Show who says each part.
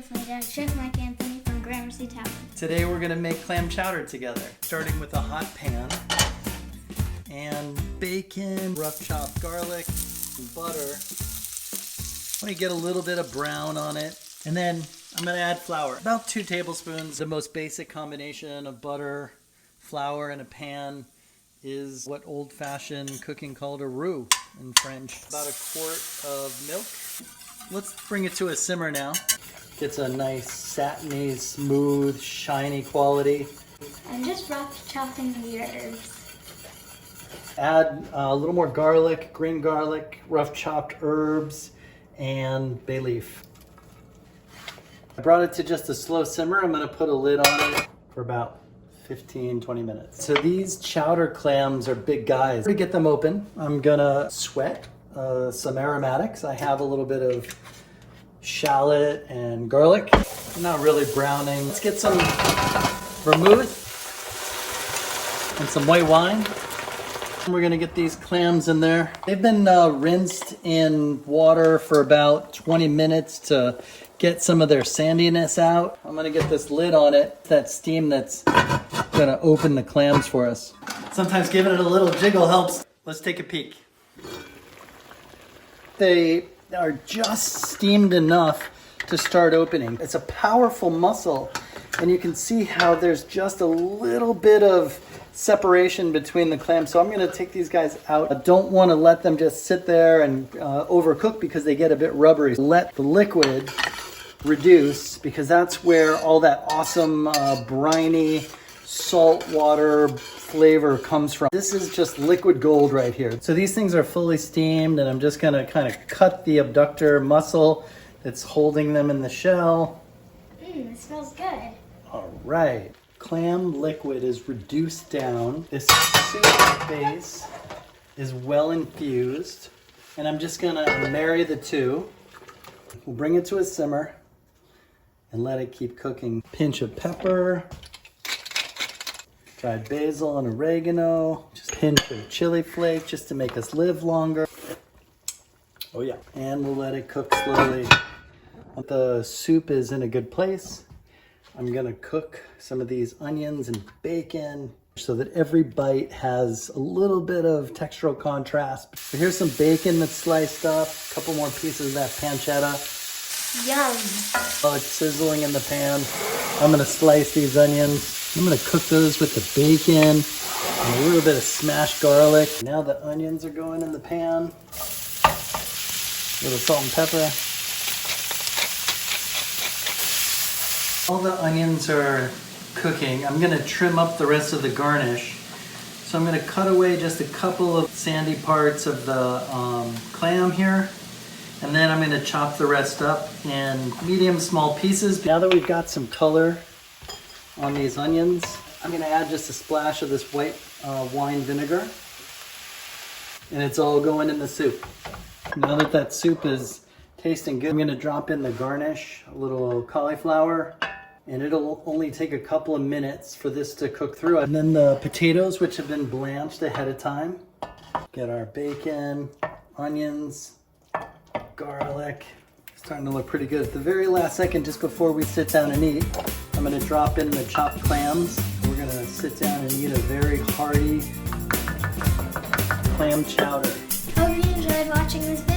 Speaker 1: with my dad, Chef Mike Anthony from Gramercy Tavern.
Speaker 2: Today we're going to make clam chowder together, starting with a hot pan and bacon, rough chopped garlic, and butter. Let me get a little bit of brown on it, and then I'm going to add flour. About 2 tablespoons. The most basic combination of butter, flour in a pan is what old-fashioned cooking called a roux in French. About 1 quart of milk. Let's bring it to a simmer now. Gets a nice satiny, smooth, shiny quality.
Speaker 1: I'm just rough chopping the herbs.
Speaker 2: Add a little more garlic, green garlic, rough chopped herbs, and bay leaf. I brought it to just a slow simmer. I'm going to put a lid on it for about 15-20 minutes. So these chowder clams are big guys. To get them open, I'm going to sweat some aromatics. I have a little bit of shallot and garlic. I'm not really browning. Let's get some vermouth and some white wine. We're gonna get these clams in there. They've been rinsed in water for about 20 minutes to get some of their sandiness out. I'm gonna get this lid on it, that steam that's gonna open the clams for us. Sometimes giving it a little jiggle helps. Let's take a peek. They are just steamed enough to start opening. It's a powerful muscle, and you can see how there's just a little bit of separation between the clams. So I'm going to take these guys out. I don't want to let them just sit there and overcook because they get a bit rubbery. Let the liquid reduce, because that's where all that awesome briny salt water flavor comes from. This is just liquid gold right here. So these things are fully steamed, and I'm just going to kind of cut the abductor muscle that's holding them in the shell.
Speaker 1: It smells good.
Speaker 2: All right. Clam liquid is reduced down. This soup base is well infused, and I'm just gonna marry the two. We'll bring it to a simmer and let it keep cooking. Pinch of pepper, dried basil and oregano, just a pinch of chili flake just to make us live longer. Oh yeah, and we'll let it cook slowly. Once the soup is in a good place, I'm gonna cook some of these onions and bacon so that every bite has a little bit of textural contrast. So here's some bacon that's sliced up, a couple more pieces of that pancetta.
Speaker 1: Yum.
Speaker 2: While it's sizzling in the pan, I'm gonna slice these onions. I'm gonna cook those with the bacon and a little bit of smashed garlic. Now the onions are going in the pan. A little salt and pepper. All the onions are cooking. I'm gonna trim up the rest of the garnish. So I'm gonna cut away just a couple of sandy parts of the clam here. And then I'm gonna chop the rest up in medium small pieces. Now that we've got some color on these onions, I'm gonna add just a splash of this white wine vinegar. And it's all going in the soup. Now that that soup is tasting good, I'm gonna drop in the garnish, a little cauliflower, and it'll only take a couple of minutes for this to cook through. And then the potatoes, which have been blanched ahead of time. Get our bacon, onions, garlic. Starting to look pretty good. At the very last second, just before we sit down and eat, I'm gonna drop in the chopped clams. We're gonna sit down and eat a very hearty clam chowder.
Speaker 1: Hope you enjoyed watching this video.